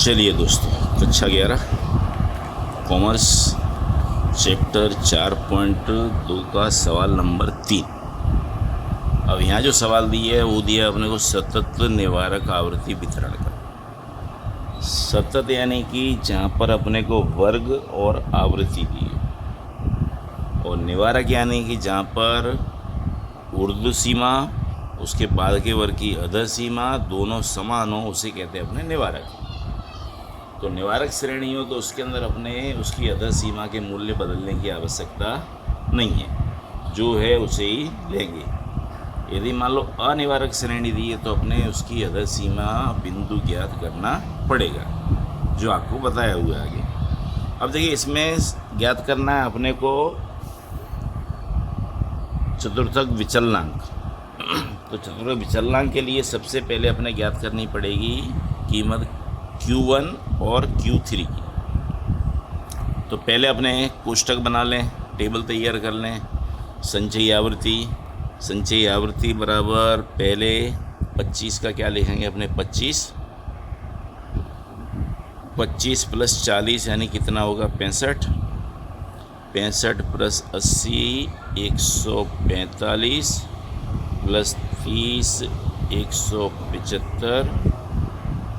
चलिए दोस्तों, कक्षा 11 कॉमर्स चैप्टर 4.2 का सवाल नंबर 3। अब यहाँ जो सवाल दिया है वो दिया अपने को सतत निवारक आवृत्ति वितरण का। सतत यानी कि जहाँ पर अपने को वर्ग और आवृत्ति दी है, और निवारक यानी कि जहाँ पर ऊर्ध्व सीमा उसके बाद के वर्ग की अधः सीमा दोनों समान हो, उसे कहते हैं अपने निवारक। तो निवारक श्रेणी हो तो उसके अंदर अपने उसकी अधः सीमा के मूल्य बदलने की आवश्यकता नहीं है, जो है उसे ही लेंगे। यदि मान लो अनिवारक श्रेणी दी है तो अपने उसकी अधः सीमा बिंदु ज्ञात करना पड़ेगा, जो आपको बताया हुआ है आगे। अब देखिए, इसमें ज्ञात करना है अपने को चतुर्थक विचलनांक। तो चतुर्थक विचलनांक के लिए सबसे पहले अपने ज्ञात करनी पड़ेगी कीमत Q1 और Q3 की। तो पहले अपने कोष्टक बना लें, टेबल तैयार कर लें। संचयी आवृत्ति बराबर पहले 25 का क्या लिखेंगे अपने 25 प्लस 40 यानी कितना होगा 65 प्लस 80 145 प्लस 30 175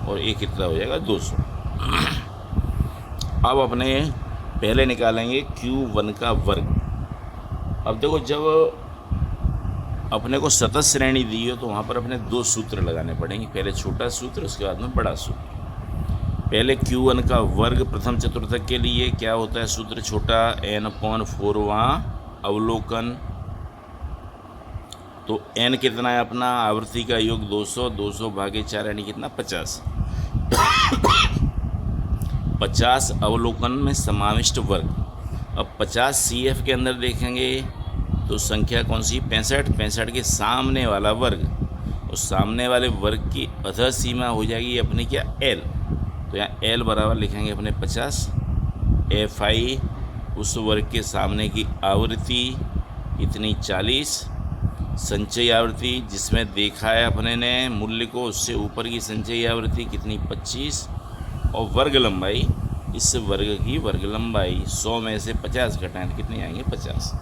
और ये कितना हो जाएगा 200। अब अपने पहले निकालेंगे Q1 का वर्ग। अब देखो, जब अपने को सतत श्रेणी दी हो तो वहाँ पर अपने दो सूत्र लगाने पड़ेंगे, पहले छोटा सूत्र उसके बाद में बड़ा सूत्र। पहले Q1 का वर्ग प्रथम चतुर्थक के लिए क्या होता है सूत्र, छोटा n/4 वहाँ अवलोकन। तो n कितना है अपना, आवृत्ति का योग 200 भागे 4 यानी कितना 50। 50 अवलोकन में समाविष्ट वर्ग। अब 50 CF के अंदर देखेंगे तो संख्या कौन सी 65 के सामने वाला वर्ग, उस सामने वाले वर्ग की अधः सीमा हो जाएगी अपनी क्या L। तो यहाँ L बराबर लिखेंगे अपने 50 FI उस वर्ग के सामने की आवृत्ति इतनी 40, संचयी आवृत्ति जिसमें देखा है अपने ने मूल्य को उससे ऊपर की संचयी आवृत्ति कितनी 25, और वर्ग लंबाई, इस वर्ग की वर्ग लंबाई 100 में से 50 घटाएं तो कितनी आएंगे 50।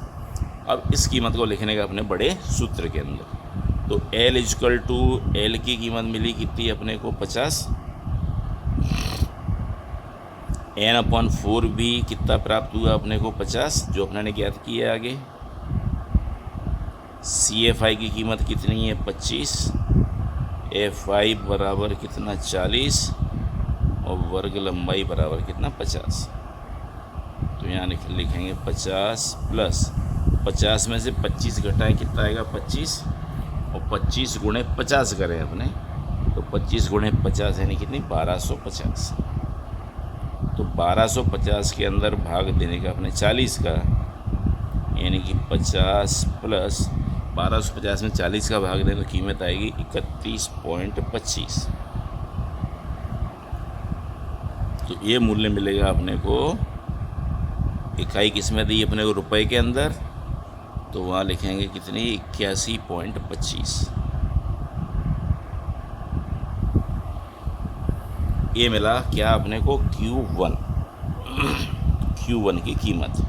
अब इस कीमत को लिखने का अपने बड़े सूत्र के अंदर। तो L = L की कीमत मिली कितनी अपने को 50, n/4 भी कितना प्राप्त हुआ अपने को 50, जो अपने ने ज्ञात किया है आगे। CFI की कीमत कितनी है 25, FI बराबर कितना 40 और वर्ग लंबाई बराबर कितना 50। तो यहाँ लिखेंगे 50 प्लस 50 में से 25 घटाएं कितना आएगा 25, और 25 गुणे 50 करें अपने तो 25 गुणे 50 यानी कितनी 1250। तो 1250 के अंदर भाग देने का अपने 40 का, यानी कि 50 प्लस 1250 में 40 का भाग दें तो कीमत आएगी 31.25। तो ये मूल्य मिलेगा अपने को। इकाई किस में दी अपने को रुपए के अंदर, तो वहाँ लिखेंगे कितनी 81.25। ये मिला क्या अपने को Q1 की कीमत।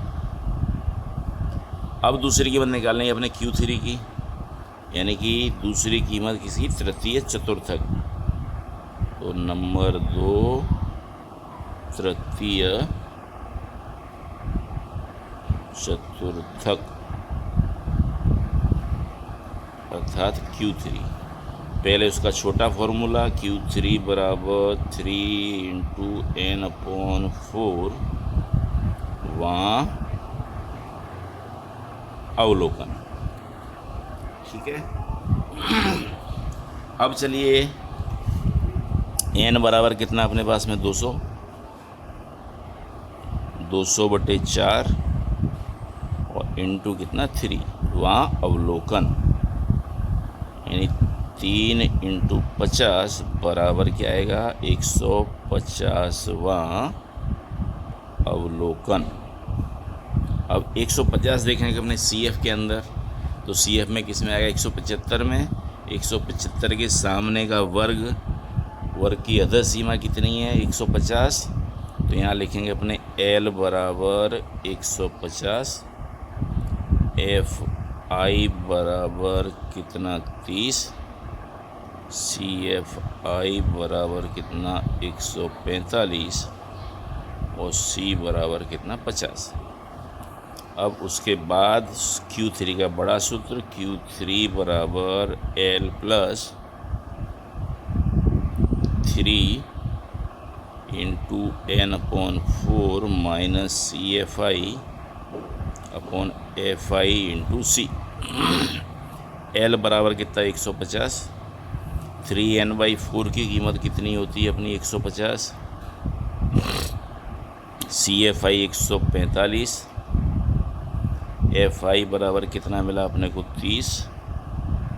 अब दूसरी कीमत निकालनी है अपने Q3 की, यानी कि दूसरी कीमत किसी तृतीय चतुर्थक। तो नंबर 2 तृतीय चतुर्थक अर्थात Q3। पहले उसका छोटा फॉर्मूला Q3 बराबर 3 × n/4 वहाँ अवलोकन। ठीक है। अब चलिए n बराबर कितना अपने पास में 200/4 और इंटू कितना 3 वहाँ अवलोकन, यानी 3 × 50 बराबर क्या आएगा 150वां अवलोकन। अब 150 देखेंगे अपने CF के अंदर, तो CF में किस में आएगा 175 में, 175 के सामने का वर्ग वर्ग की अधर सीमा कितनी है 150, तो यहाँ लिखेंगे अपने L बराबर 150, एफ आई बराबर कितना 30, सी एफ आई बराबर कितना 145 और सी बराबर कितना 50। अब उसके बाद Q3 का बड़ा सूत्र, Q3 बराबर L plus 3 into N/4 minus C F I upon F I into C. L बराबर कितना 150, 3N/4 की कीमत कितनी होती है अपनी 150, सी एफ आई 145, एफ आई बराबर कितना मिला अपने को 30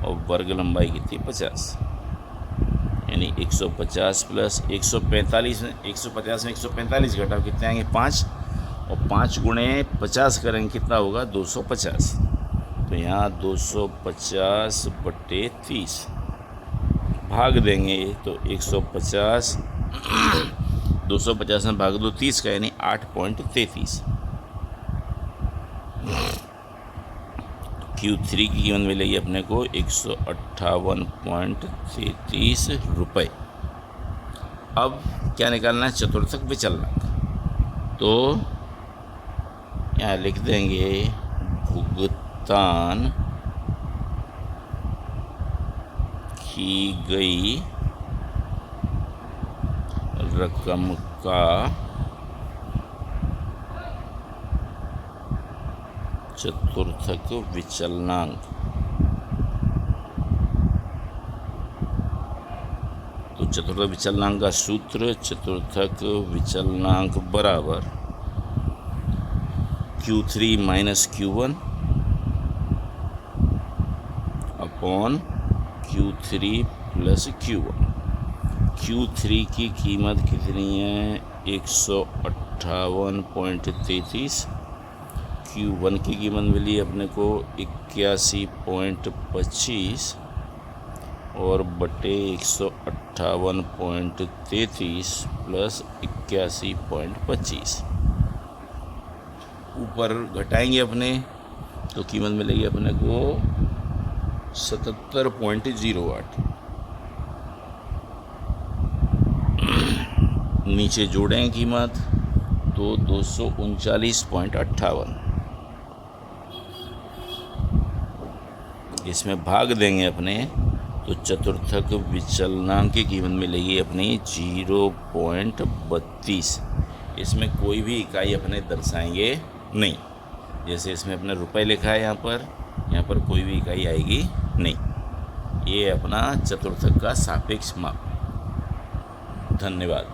और वर्ग लंबाई कितनी 50, यानी 150 प्लस 145 में 150 में 145 घटाओ कितने आएंगे 5, और 5 गुणे 50 करेंगे कितना होगा 250। तो यहाँ 250 बटे 30 भाग देंगे तो 150 250 में भाग दो 30 का, यानी 8.33। Q3 की कीमत मिलेगी अपने को 158.33 रुपये। अब क्या निकालना है चतुर्थक विचलनांक, तो यहाँ लिख देंगे भुगतान की गई रकम का चतुर्थक विचलनांक। तो चतुर्थक विचलनांक का सूत्र, चतुर्थक विचलनांक बराबर Q3 minus Q1 upon Q3 plus Q1। Q3 की कीमत कितनी है 158.33, Q1 की कीमत मिली अपने को 81.25 और बटे 158.33 प्लस 81.25। ऊपर घटाएंगे अपने तो कीमत मिलेगी अपने को 77.08। नीचे जोड़ें कीमत तो 239.58। इसमें भाग देंगे अपने तो चतुर्थक विचलनांक की कीमत मिलेगी अपनी 0.32। इसमें कोई भी इकाई अपने दर्शाएंगे नहीं, जैसे इसमें अपने रुपए लिखा है यहाँ पर कोई भी इकाई आएगी नहीं। ये अपना चतुर्थक का सापेक्ष माप। धन्यवाद।